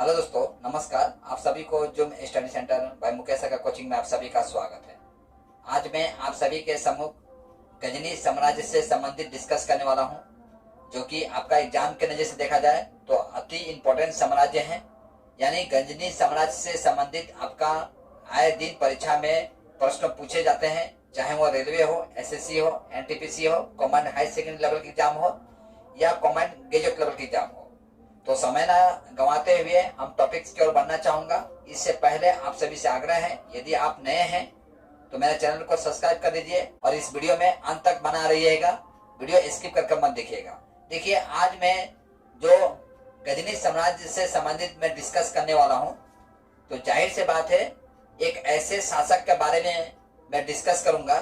Hello दोस्तों, नमस्कार। आप सभी को zoom study centre by Mukesh का कोचिंग में आप सभी का स्वागत है। आज मैं आप सभी के सम्मुख गजनी साम्राज्य से संबंधित डिस्कस करने वाला हूं, जो कि आपका एग्जाम के नजर से देखा जाए तो अति इम्पोर्टेंट साम्राज्य है। यानी गजनी साम्राज्य से संबंधित आपका आए दिन परीक्षा में प्रश्न पूछे जाते हैं, चाहे वो रेलवे हो, एसएससी हो, एनटीपीसी हो, कमांड हाई सेकेंडरी लेवल की एग्जाम हो या कमांड ग्रेजुएट लेवल की एग्जाम हो। तो समय ना गंवाते हुए हम टॉपिक्स की ओर बढ़ना चाहूंगा। इससे पहले आप सभी से आग्रह है, यदि आप नए हैं तो मेरे चैनल को सब्सक्राइब कर दीजिए और इस वीडियो में अंत तक बना रहिएगा। वीडियो स्किप करके मत देखिएगा। देखिए, आज मैं जो गजनी साम्राज्य से संबंधित मैं डिस्कस करने वाला हूं, तो जाहिर सी बात है एक ऐसे शासक के बारे में मैं डिस्कस करूंगा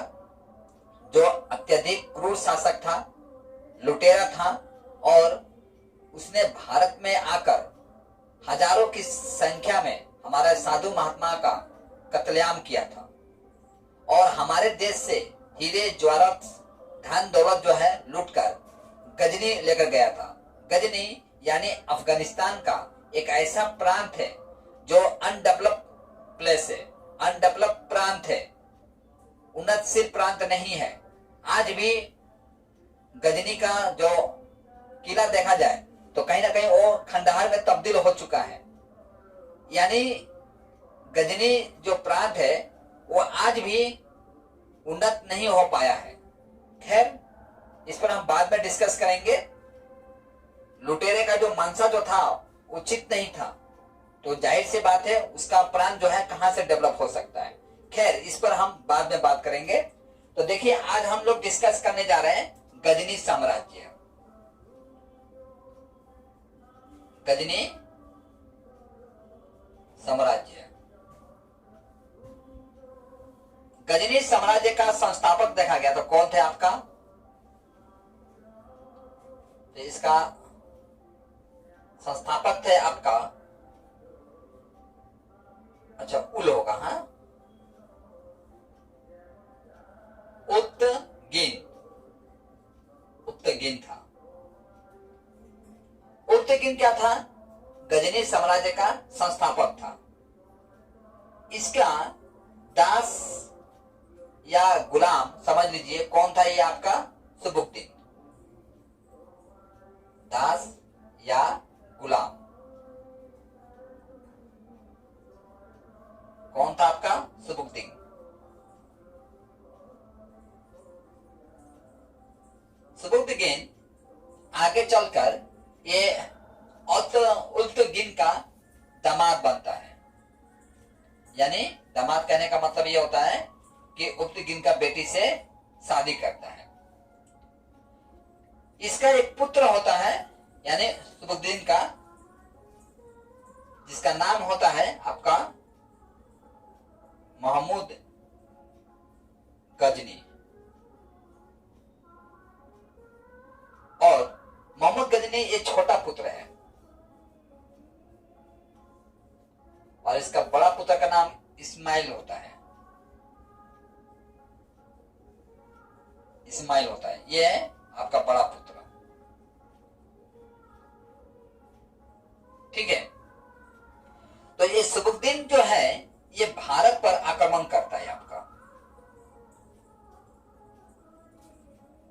जो अत्यधिक क्रूर शासक था, लुटेरा था और उसने भारत में आकर हजारों की संख्या में हमारे साधु महात्मा का कत्लेआम किया था और हमारे देश से हीरे जवाहरात धन दौलत जो है लूटकर गजनी लेकर गया था। गजनी यानी अफगानिस्तान का एक ऐसा प्रांत है जो अनडेवलप प्लेस है, अनडेवलप प्रांत है, उन्नतशील प्रांत नहीं है। आज भी गजनी का जो किला देखा जाए तो कहीं ना कहीं वो खंडहर में तब्दील हो चुका है। यानी गजनी जो प्रांत है वो आज भी उन्नत नहीं हो पाया है। खैर, इस पर हम बाद में डिस्कस करेंगे। लुटेरे का जो मंशा जो था उचित नहीं था, तो जाहिर सी बात है उसका प्रांत जो है कहां से डेवलप हो सकता है। खैर, इस पर हम बाद में बात करेंगे। तो देखिए, आज हम लोग डिस्कस करने जा रहे हैं गजनी साम्राज्य। गजनी साम्राज्य, गजनी साम्राज्य का संस्थापक देखा गया तो कौन थे आपका? तो इसका संस्थापक थे आपका, अच्छा उल होगा, हाँ, उतगिन था। उतगिन क्या था? गजनी साम्राज्य का संस्थापक था। इसका दास या गुलाम समझ लीजिए कौन था ये आपका? सुबुक्दीन। दास या गुलाम कौन था आपका? सुबुक्दीन। सुबुक्दीन आगे चलकर ये उल्तगिन का दामाद बनता है। यानी दामाद कहने का मतलब ये होता है कि उल्तगिन का बेटी से शादी करता है। इसका एक पुत्र होता है, यानी सुबुक्दीन का, जिसका नाम होता है आपका महमूद गजनी। और मोहम्मद गजनी ये छोटा पुत्र है और इसका बड़ा पुत्र का नाम इस्माइल होता है। इस्माइल होता है, ये है आपका बड़ा पुत्र। ठीक है, तो ये सुबुक्दीन जो है ये भारत पर आक्रमण करता है। आपका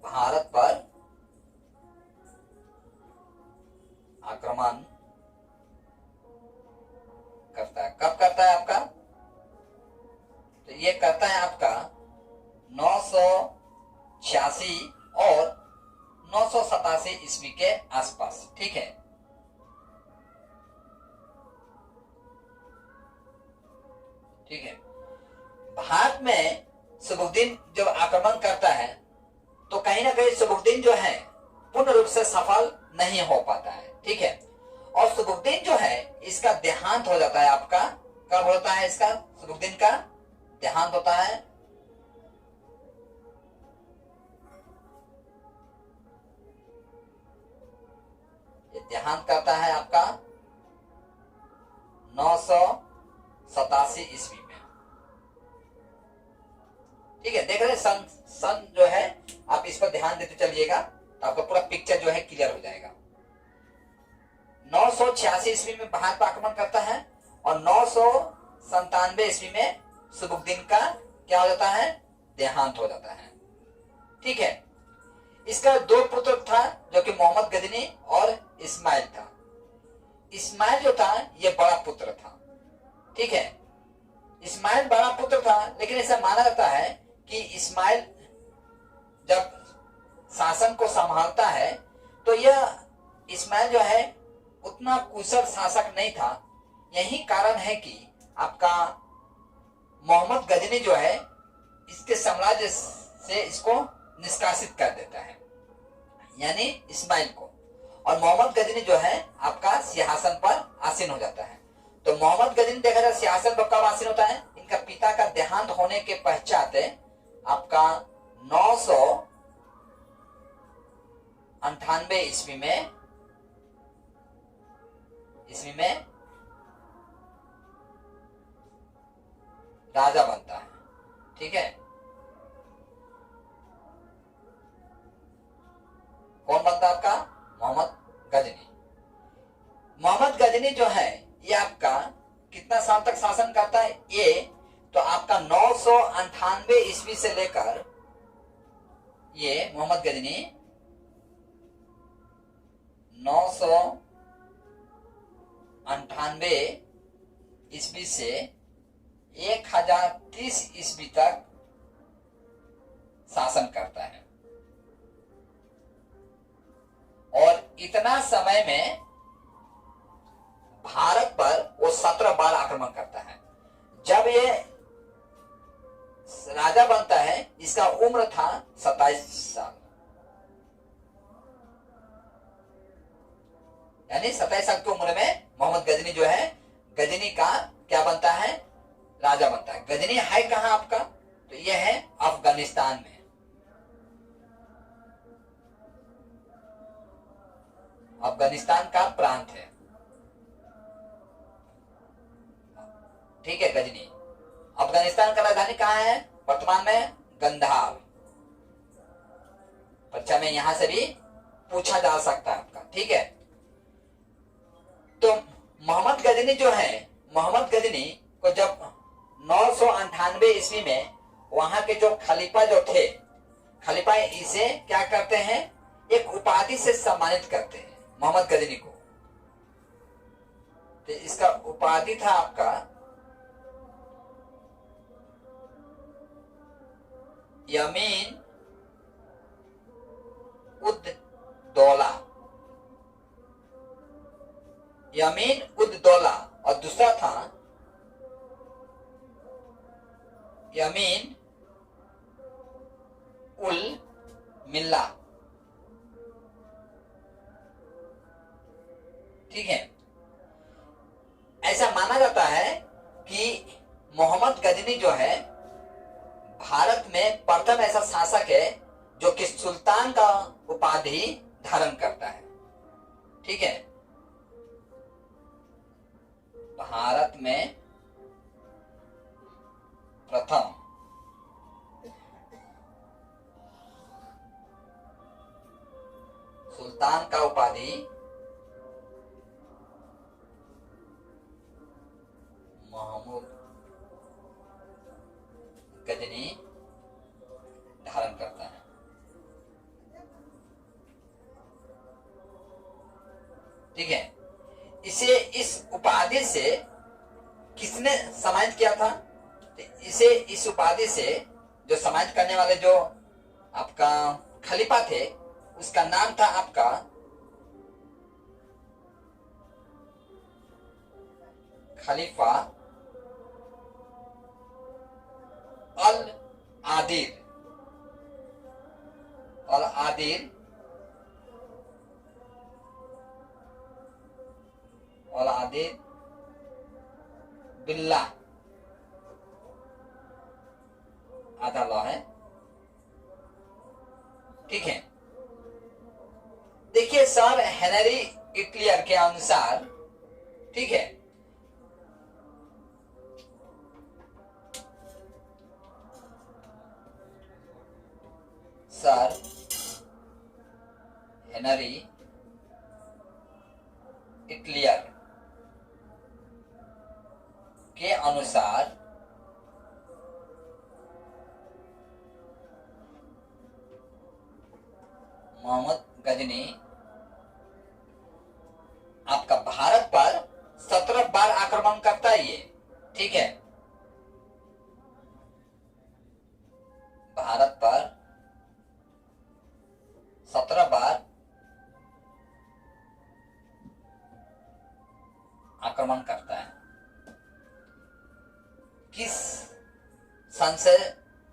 भारत पर आक्रमण करता है। कब करता है आपका? तो ये करता है आपका 986 और 987 ईस्वी के आसपास। ठीक है, ठीक है। भारत में सुबुक्दीन जब आक्रमण करता है तो कहीं ना कहीं सुबुक्दीन जो है पूर्ण रूप से सफल नहीं हो पाता है। ठीक है, और सुबुक्दीन जो है इसका देहांत हो जाता है आपका। कब होता है इसका? सुबुक्दीन का देहांत होता है ये देहांत करता है आपका 987 ईस्वी में। ठीक है, देख रहे हैं सन जो है, आप इस पर ध्यान देते चलिएगा तो आपका पूरा पिक्चर जो है क्लियर हो जाएगा। 986 ईस्वी में भारत पर आक्रमण करता है और 997 ईस्वी में सुबुक्दीन का क्या हो जाता है, देहांत हो जाता है। ठीक है। इसका दो पुत्र था जो कि मोहम्मद गजनी और इस्माइल था। इस्माइल जो था ये बड़ा पुत्र था। ठीक है। इस्माइल बड़ा पुत्र था, लेकिन ऐसा माना जाता है कि इस्माइल जब शासन को संभालता है तो यह इस्माइल जो है उतना कुशल शासक नहीं था। यही कारण है कि आपका मोहम्मद गजनी जो है इसके साम्राज्य से इसको निष्कासित कर देता है, यानी इस्माइल को, और मोहम्मद गजनी जो है आपका सिंहासन पर आसीन हो जाता है। तो मोहम्मद गजनी देखा जाए सिंहासन पर कब आसीन होता है, इनका पिता का देहांत होने के पश्चात आपका 998 ईस्वी में राजा बनता है। ठीक है। कौन बनता है आपका, मोहम्मद गजनी। मोहम्मद गजनी जो है ये आपका कितना साल तक शासन करता है, ये तो आपका 998 ईस्वी से लेकर ये मोहम्मद गजनी 998 ईस्वी से 1030 ईस्वी तक शासन करता है। और इतना समय में भारत पर वो 17 बार आक्रमण करता है। जब ये राजा बनता है इसका उम्र था 27 साल, यानी 27 साल की उम्र में मोहम्मद गजनी जो है गजनी का क्या बनता है, राजा बनता है। गजनी है कहां आपका, तो यह है अफगानिस्तान में। अफगानिस्तान का प्रांत है। ठीक है। गजनी अफगानिस्तान का राजधानी कहां है वर्तमान में, गंधार। परीक्षा में यहां से भी पूछा जा सकता है आपका। ठीक है। तो मोहम्मद गजनी जो है, मोहम्मद गजनी को जब 998 ईस्वी में वहां के जो खलीफा जो थे, खलीफा इसे क्या करते हैं, एक उपाधि से सम्मानित करते हैं मोहम्मद गजनी को। तो इसका उपाधि था आपका यमीन उद दौला, यमीन उद दौला, और दूसरा था यमीन उल मिल्ला। ठीक है। ऐसा माना जाता है कि मोहम्मद गजनी जो है भारत में प्रथम ऐसा शासक है जो कि सुल्तान का उपाधि धारण करता है। ठीक है। भारत में प्रथम सुल्तान का उपाधि महमूद गजनी धारण करता है। ठीक है। इसे इस उपाधि से किसने सम्मानित किया था, इसे इस उपाधि से जो सम्मानित करने वाले जो आपका खलीफा थे उसका नाम था आपका खलीफा अल आदिल। अल आदिल अल आदिल बिल्ला, आधा लॉ है। ठीक है। देखिए सर हेनरी इटलियर के अनुसार, ठीक है, सर हेनरी के अनुसार मोहम्मद गजनी आपका भारत पर 17 बार आक्रमण करता है। ये ठीक है, भारत पर 17 बार आक्रमण करता है। किस सन से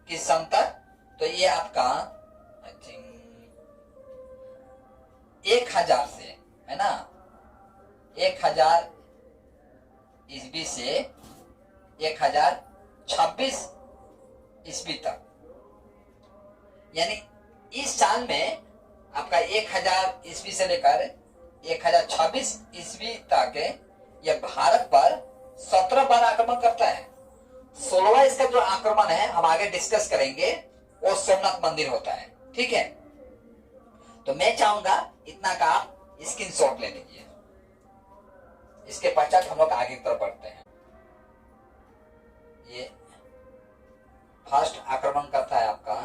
किस सन तक? तो ये आपका आई थिंक 1000 से है ना, 1000 ईस्वी से 1026 ईस्वी तक। यानी इस साल में आपका 1000 ईस्वी से लेकर 1026 ईस्वी तक यह भारत पर 17 बार आक्रमण करता है। 16वां इसका जो आक्रमण है हम आगे डिस्कस करेंगे, वो सोमनाथ मंदिर होता है। ठीक है, तो मैं चाहूंगा इतना का आप स्क्रीनशॉट ले लीजिए। इसके पश्चात हम लोग आगे की तरफ बढ़ते हैं। ये फर्स्ट आक्रमण करता है आपका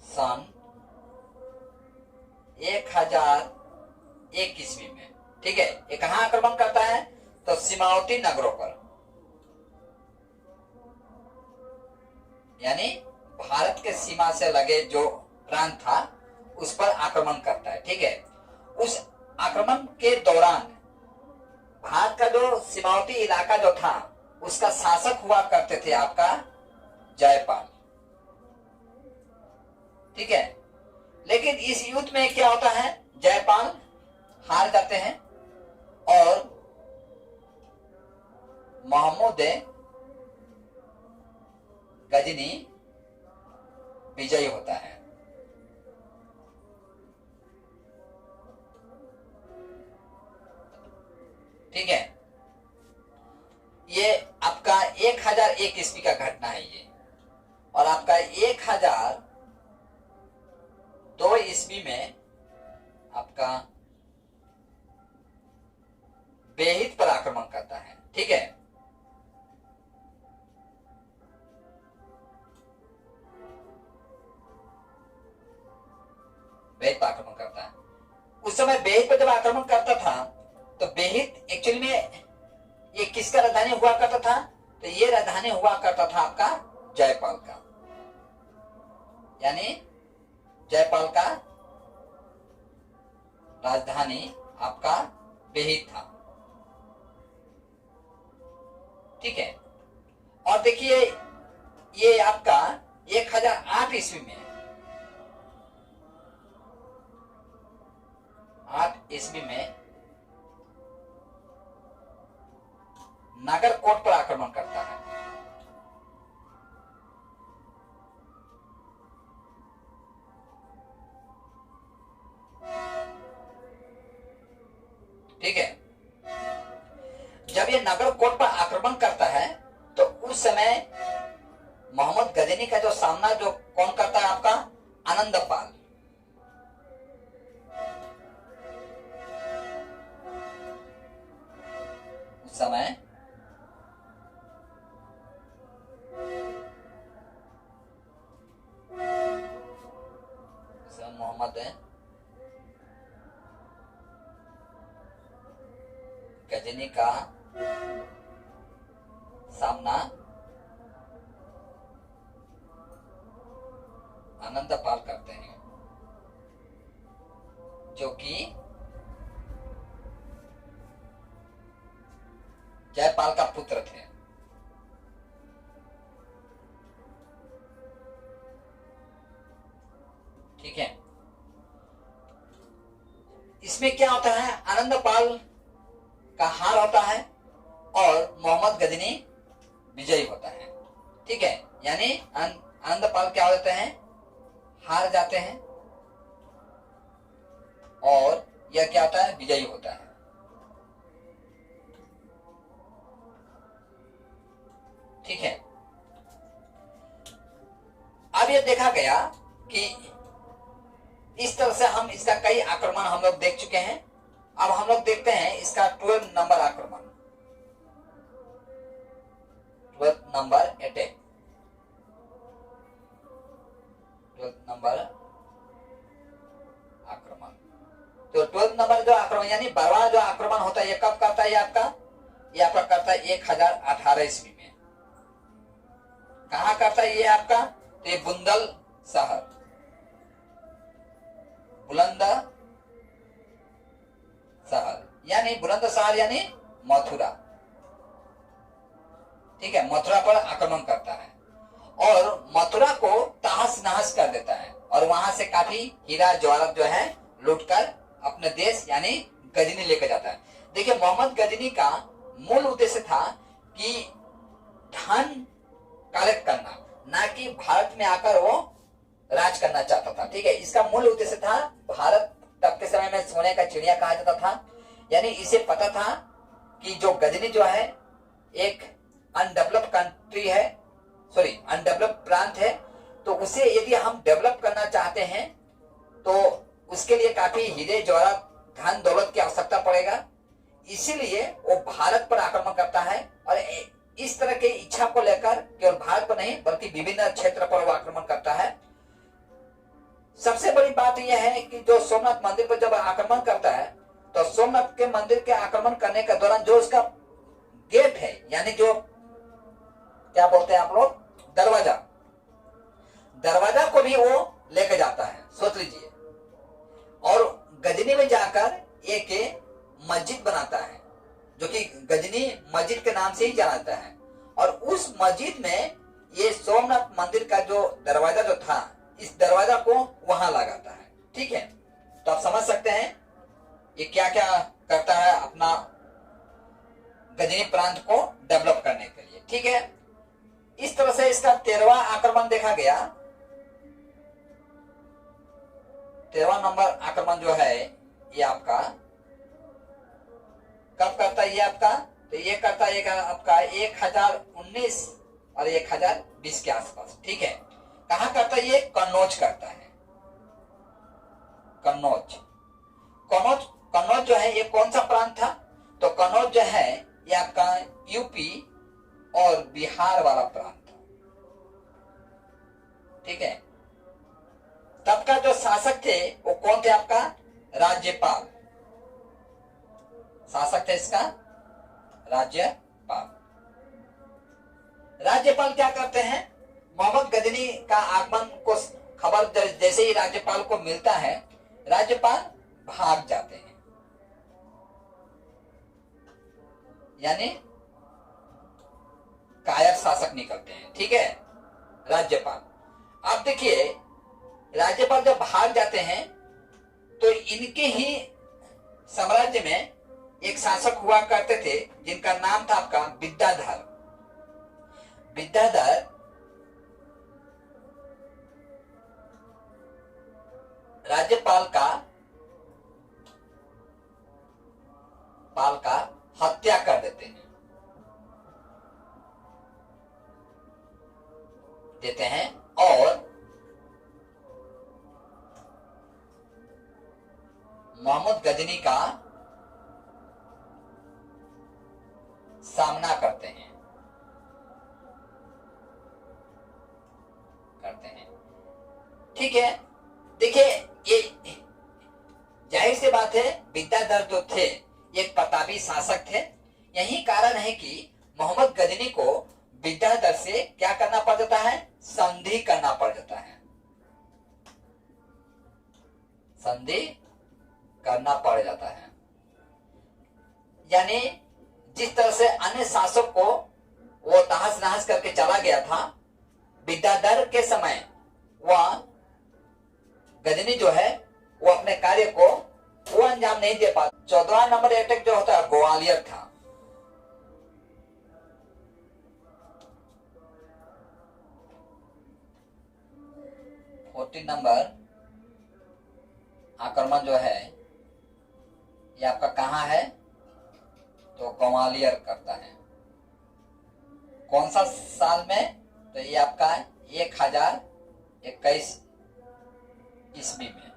सन 1001 ईस्वी में। ठीक है, ये कहां आक्रमण करता है? तो सीमावर्ती नगरों पर, यानी भारत के सीमा से लगे जो प्रांत था उस पर आक्रमण करता है। ठीक है, उस आक्रमण के दौरान भारत का जो सीमावर्ती इलाका जो था उसका शासक हुआ करते थे आपका जयपाल। ठीक है, लेकिन इस युद्ध में क्या होता है, जयपाल हार जाते हैं और मोहम्मद गजनी विजयी होता है। ठीक है, ये आपका 1001 ईस्वी का घटना है ये। और आपका 1002 ईस्वी में आपका बेहित पर आक्रमण करता है। ठीक है, बेहित पर आक्रमण करता है। उस समय बेहित पर जब आक्रमण करता था तो बेहित एक्चुअली में ये किसका राजधानी हुआ करता था? तो ये राजधानी हुआ करता था आपका जयपाल का, यानी जयपाल का राजधानी आपका बेहित था। ठीक है, और देखिए ये आपका 1008 ईस्वी में 8 ईस्वी में नागरकोट पर आक्रमण करता है। ठीक है, जब ये नागरकोट पर आक्रमण करता है तो उस समय मोहम्मद गजनी का जो सामना जो कौन करता है? आपका आनंदपाल। उस समय मोहम्मद गजनी का सामना आनंदपाल करते हैं, जो कि जयपाल का पुत्र थे। ठीक है, इसमें क्या होता है, आनंदपाल का हार होता है और मोहम्मद गजनी विजयी होता है। ठीक है, यानी आनंदपाल क्या होते हैं, हार जाते हैं और यह क्या होता है, विजयी होता है। ठीक है, अब यह देखा गया कि इस तरह से हम इसका कई आक्रमण हम लोग देख चुके हैं। अब हम लोग देखते हैं इसका 12 नंबर आक्रमण। होता है, ये कब करता है ये आपका करता है 1018 ईस्वी में। कहाँ करता है ये आपका? तो ये बुंदल शहर, बुलंद शहर यानी बुलंद शहर यानी मथुरा। ठीक है, मथुरा पर आक्रमण करता है और मथुरा को तहस नहस कर देता है और वहां से काफी हीरा जवाहरात जो है लूटकर अपने देश यानी गजनी लेकर जाता है। देखिए, मोहम्मद गजनी का मूल उद्देश्य था कि धन कलेक्ट करना, ना कि भारत में आकर वो राज करना चाहता था। ठीक है, इसका मूल उद्देश्य था, भारत तब के समय में सोने का चिड़िया कहा जाता था, यानी इसे पता था कि जो गजनी जो है एक अनडेवलप्ड कंट्री है, सॉरी अनडेवलप्ड प्रांत है, तो उसे यदि हम डेवलप करना चाहते हैं तो उसके लिए काफी हीरे जवाहरात धन दौलत की आवश्यकता पड़ेगा। इसीलिए वो भारत पर आक्रमण करता है और इस तरह की इच्छा को लेकर केवल भारत पर नहीं बल्कि विभिन्न क्षेत्र पर वो आक्रमण करता है। सबसे बड़ी बात यह है कि जो सोमनाथ मंदिर पर जब आक्रमण करता है तो सोमनाथ के मंदिर के आक्रमण करने के दौरान जो उसका गेट है, यानी जो क्या बोलते हैं आप लोग, दरवाजा को भी वो लेके जाता है, सोच लीजिए। और गजनी में जाकर एक मस्जिद बनाता है जो कि गजनी मस्जिद के नाम से ही जाना जाता है, और उस मस्जिद में ये सोमनाथ मंदिर का जो दरवाजा जो था, इस दरवाजा को वहां लगाता है। ठीक है, तो आप समझ सकते हैं ये क्या क्या करता है अपना गजनी प्रांत को डेवलप करने के लिए। ठीक है, इस तरह से इसका 13वां आक्रमण देखा गया। 13वां नंबर आक्रमण जो है ये आपका कब करता है? ये आपका तो ये करता है आपका 1019 और 1020 के आसपास। ठीक है, कहां करता है? ये कन्नौज करता है। कन्नौज जो है ये कौन सा प्रांत था? तो कन्नौज जो है ये आपका यूपी और बिहार वाला प्रांत था। ठीक है, तब का जो शासक थे वो कौन थे? आपका राज्यपाल। शासक थे इसका राज्यपाल। राज्यपाल क्या करते हैं? मोहम्मद गजनी का आगमन को खबर जैसे ही राज्यपाल को मिलता है, राज्यपाल भाग जाते हैं, यानी कायर शासक निकलते हैं। ठीक है, राज्यपाल। अब देखिए, राज्यपाल जब भाग जाते हैं तो इनके ही साम्राज्य में एक शासक हुआ करते थे जिनका नाम था आपका विद्याधर। राज्यपाल का हत्या कर देते हैं और मोहम्मद गजनी का सामना करते हैं। ठीक है, देखिए ये जाहिर सी बात है, विद्याधर जो थे एक प्रतापी शासक थे। यही कारण है कि मोहम्मद गजनी को विद्याधर से क्या करना पड़ जाता है? संधि करना पड़ जाता है, संधि करना पड़ जाता है। यानी जिस तरह से अन्य शासक को वो तहस नहस करके चला गया था, विद्याधर के समय वह गजनी जो है वो अपने कार्य को वो अंजाम नहीं दे पाता। 14वां नंबर अटैक जो होता है ग्वालियर था। नंबर आक्रमण जो है ये आपका कहां है? तो ग्वालियर करता है। कौन सा साल में? तो ये आपका 1021 ईस्वी में।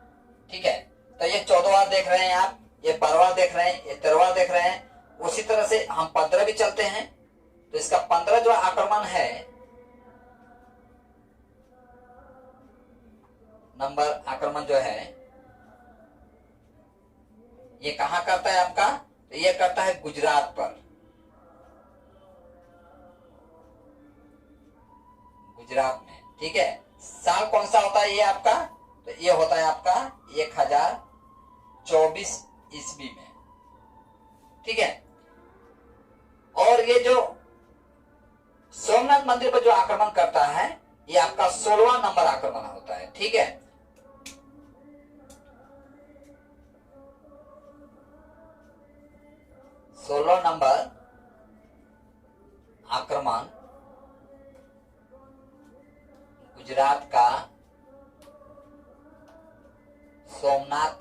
ठीक है, तो ये 14वां देख रहे हैं आप, ये 12वां देख रहे हैं, ये 13वां देख रहे हैं। उसी तरह से हम 15 भी चलते हैं, तो इसका 15 जो आक्रमण है नंबर आक्रमण जो है ये कहां करता है आपका? तो ये करता है गुजरात पर। गुजरात में, ठीक है। साल कौन सा होता है ये आपका? तो ये होता है आपका 1024 ईस्वी में, ठीक है। और ये जो सोमनाथ मंदिर पर जो आक्रमण करता है ये आपका 16वां नंबर आक्रमण होता है, ठीक है। सोलह नंबर आक्रमण गुजरात का सोमनाथ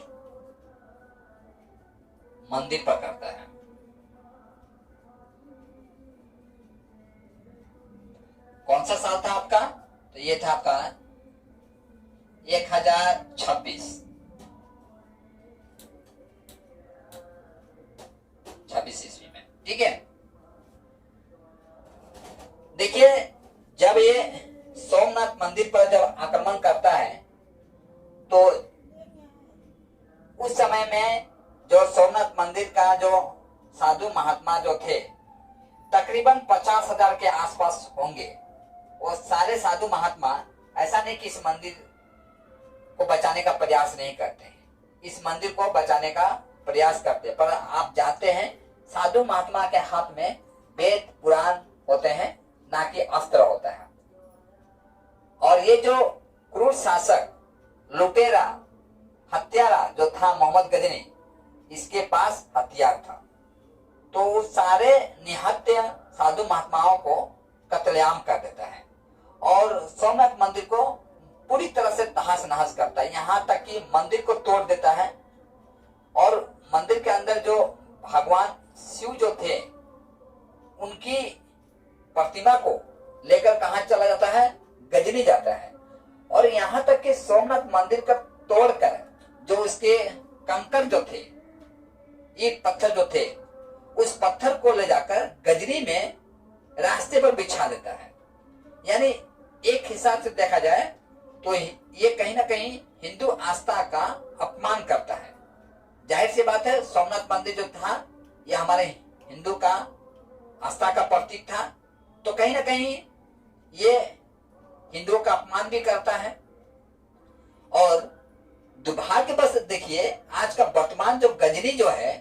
मंदिर पर करता है। कौन सा साल था आपका? तो ये था आपका 1026 ईस्वी में, ठीक है। देखिए, जब ये सोमनाथ मंदिर पर जब आक्रमण करता है तो उस समय में जो सोमनाथ मंदिर का जो साधु महात्मा जो थे तकरीबन 50,000 के आसपास होंगे। वो सारे साधु महात्मा ऐसा नहीं कि इस मंदिर को बचाने का प्रयास नहीं करते हैं, इस मंदिर को बचाने का प्रयास करते हैं, पर आप जानते हैं साधु महात्मा के हाथ में वेद पुराण होते हैं, ना कि अस्त्र होता है। और ये जो क्रूर शासक लुटेरा हत्यारा जो था मोहम्मद गजनी, इसके पास हथियार था, तो वो सारे निहत्या साधु महात्माओं को कत्लेआम कर देता है और सोमनाथ मंदिर को पूरी तरह से तहस नहस करता है, यहाँ तक कि मंदिर को तोड़ देता है। और मंदिर के अंदर जो भगवान शिव जो थे उनकी प्रतिमा को लेकर कहाँ चला जाता है? गजनी जाता है। और यहाँ तक कि सोमनाथ मंदिर का तोड़कर जो उसके कंकड़ जो थे, ईंट पत्थर जो थे, उस पत्थर को ले जाकर गजनी में रास्ते पर बिछा देता है। यानी एक हिसाब से देखा जाए तो ये कहीं ना कहीं हिंदू आस्था का अपमान करता है। जाहिर सी बात है, सोमनाथ मंदिर जो था ये हमारे हिंदू का आस्था का प्रतीक था, तो कहीं ना कहीं ये हिंदुओं का अपमान भी करता है। और दुर्भाग्यवश देखिए, आज का वर्तमान जो गजनी जो है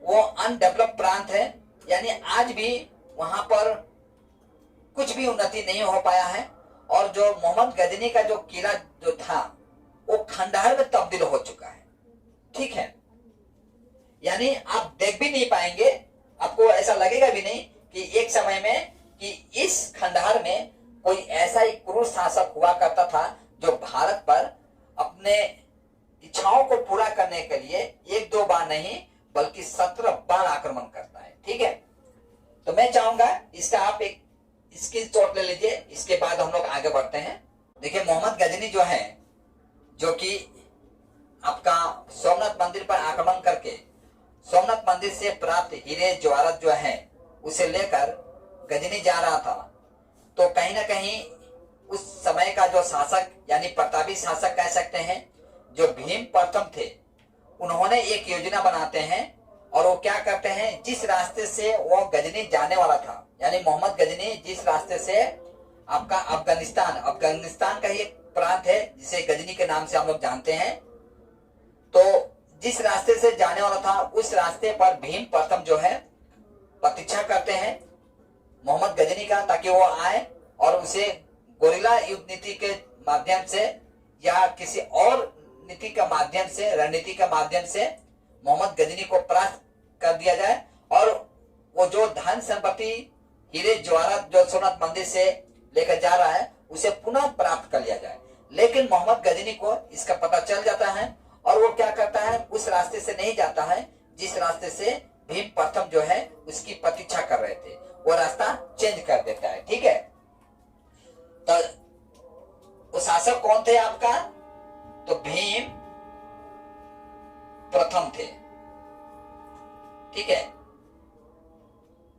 वो अनडेवलप प्रांत है, यानी आज भी वहां पर कुछ भी उन्नति नहीं हो पाया है। और जो मोहम्मद गजनी का जो किला जो था वो खंडहर में तब्दील हो चुका है, ठीक है। यानी आप देख भी नहीं पाएंगे, आपको ऐसा लगेगा भी नहीं कि एक समय में कि इस खंडहर में कोई ऐसा ही क्रूर शासक हुआ करता था जो भारत पर अपने इच्छाओं को पूरा करने के लिए एक दो बार नहीं बल्कि 17 बार आक्रमण करता है, ठीक है। तो मैं चाहूंगा इसका आप एक स्क्रीनशॉट ले लीजिए, इसके बाद हम लोग आगे बढ़ते हैं। देखिए, मोहम्मद गजनी जो है, जो कि आपका सोमनाथ मंदिर पर आक्रमण करके सोमनाथ मंदिर से प्राप्त हीरे जवाहरात जो है उसे लेकर गजनी जा रहा था, तो कहीं ना कहीं उस समय का जो शासक यानी प्रतापी शासक कह सकते हैं, जो भीम प्रथम थे, उन्होंने एक योजना बनाते हैं। और वो क्या करते हैं, जिस रास्ते से वो गजनी जाने वाला था, यानी मोहम्मद गजनी जिस रास्ते से आपका अफगानिस्तान का ही एक प्रांत है जिसे गजनी के नाम से हम लोग जानते हैं, तो जिस रास्ते से जाने वाला था उस रास्ते पर भीम प्रथम जो है प्रतीक्षा करते हैं मोहम्मद गजनी का, ताकि वो आए और उसे गोरिल्ला युद्ध नीति के माध्यम से या किसी और नीति का माध्यम से, रणनीति का माध्यम से मोहम्मद गजनी को परास्त कर दिया जाए और वो जो धन संपत्ति हीरे जवाहरात जो सोमनाथ मंदिर से लेकर जा रहा है उसे पुनः प्राप्त कर लिया जाए। लेकिन मोहम्मद गजनी को इसका पता चल जाता है और वो क्या करता है, उस रास्ते से नहीं जाता है जिस रास्ते से भीम प्रथम जो है उसकी प्रतीक्षा कर रहे थे, वो रास्ता चेंज कर देता है, ठीक है। तो वो शासक कौन थे आपका? तो भीम प्रथम थे, ठीक है,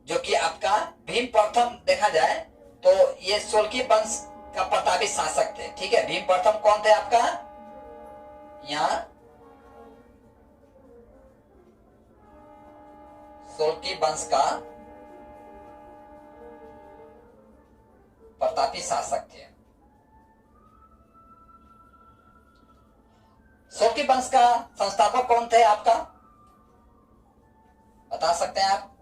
जो कि आपका भीम प्रथम देखा जाए तो ये सोलकी वंश का प्रतापी शासक थे, ठीक है। भीम प्रथम कौन थे आपका? यहाँ सोलंकी वंश का प्रतापी शासक थे। सोलंकी वंश का संस्थापक कौन थे आपका, बता सकते हैं आप?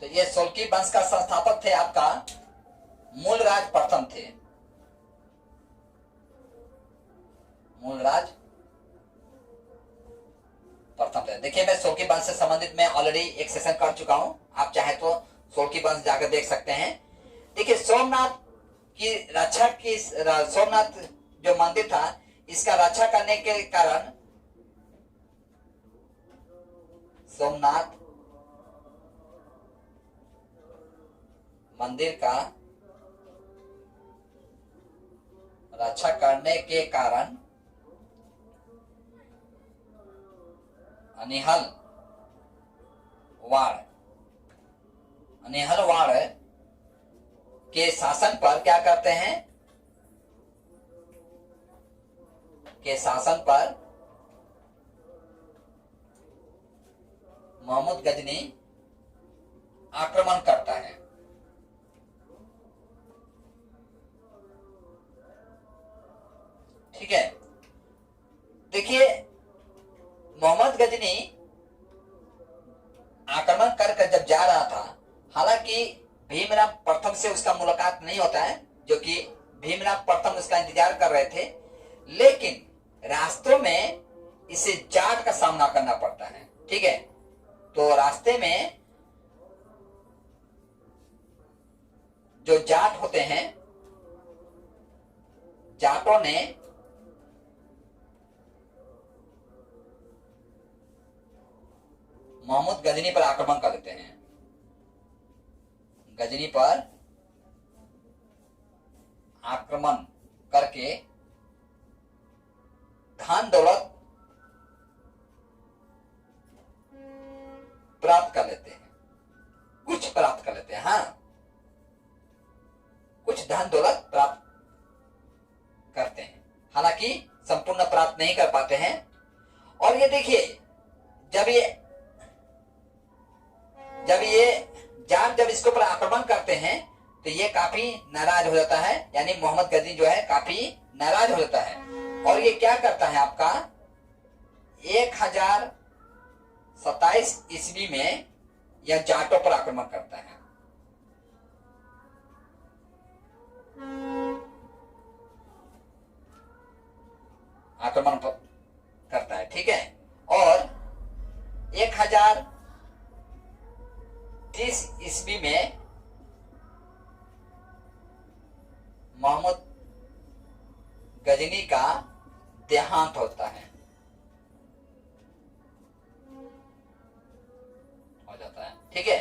तो ये सोलंकी वंश का संस्थापक थे आपका मूलराज प्रथम थे। मूलराज प्रथम थे। देखिए, मैं सोलंकी वंश से संबंधित मैं ऑलरेडी एक सेशन कर चुका हूं, आप चाहे तो सोलंकी वंश जाकर देख सकते हैं। देखिए, सोमनाथ की रक्षा की, सोमनाथ जो मंदिर था इसका रक्षा करने के कारण सोमनाथ मंदिर का रक्षा करने के कारण अनिहलवाड़ के शासन पर क्या करते हैं, के शासन पर महमूद गजनी आक्रमण करता है। ठीक है, देखिए मोहम्मद गजनी आक्रमण कर जब जा रहा था, हालांकि भीमराव प्रथम से उसका मुलाकात नहीं होता है, जो कि भीमराव प्रथम उसका इंतजार कर रहे थे, लेकिन रास्तों में इसे जाट का सामना करना पड़ता है। ठीक है, तो रास्ते में जो जाट होते हैं, जाटों ने महमूद गजनी पर आक्रमण कर देते हैं। गजनी पर आक्रमण करके धन दौलत प्राप्त कर लेते हैं, कुछ प्राप्त कर लेते हैं। हाँ, कुछ धन दौलत प्राप्त करते हैं, हालांकि संपूर्ण प्राप्त नहीं कर पाते हैं। और ये देखिए, जब ये जाट जब इसके ऊपर आक्रमण करते हैं तो ये काफी नाराज हो जाता है, यानी मोहम्मद गजनी जो है काफी नाराज हो जाता है। और ये क्या करता है आपका 1027 ईस्वी में यह जाटों पर आक्रमण करता है। आक्रमण करता है, ठीक है। और 1030 ईस्वी में महमूद गजनी का देहांत होता है, हो जाता है। ठीक है,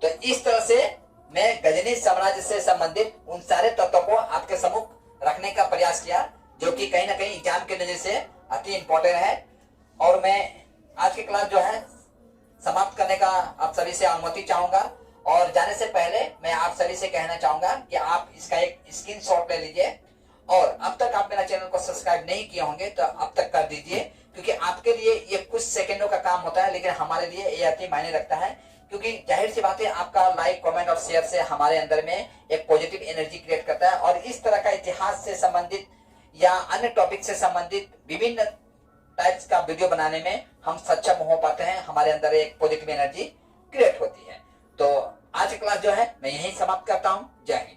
तो इस तरह से मैं गजनी साम्राज्य से संबंधित उन सारे तत्वों को आपके सम्मुख रखने का प्रयास किया, जो कि कहीं ना कहीं एग्जाम के नजर से अति इंपॉर्टेंट है। और मैं आज की क्लास जो है समाप्त करने का आप सभी से अनुमति चाहूंगा। और जाने से पहले मैं आप सभी से कहना चाहूंगा कि आप इसका एक स्क्रीनशॉट ले लीजिए, और अब तक आप मेरा चैनल को सब्सक्राइब नहीं किए होंगे तो अब तक कर दीजिए, क्योंकि आपके लिए ये कुछ सेकंडों का काम होता है, लेकिन हमारे लिए ये अति मायने रखता है। क्योंकि जाहिर सी बात है, आपका लाइक, कमेंट और शेयर से हमारे अंदर में एक पॉजिटिव एनर्जी क्रिएट करता है, और इस तरह का इतिहास से संबंधित या अन्य टॉपिक से संबंधित विभिन्न टाइप्स का वीडियो बनाने में हम सक्षम हो पाते हैं, हमारे अंदर एक पॉजिटिव एनर्जी क्रिएट होती है। तो आज की क्लास जो है मैं यहीं समाप्त करता हूं। जय हिंद।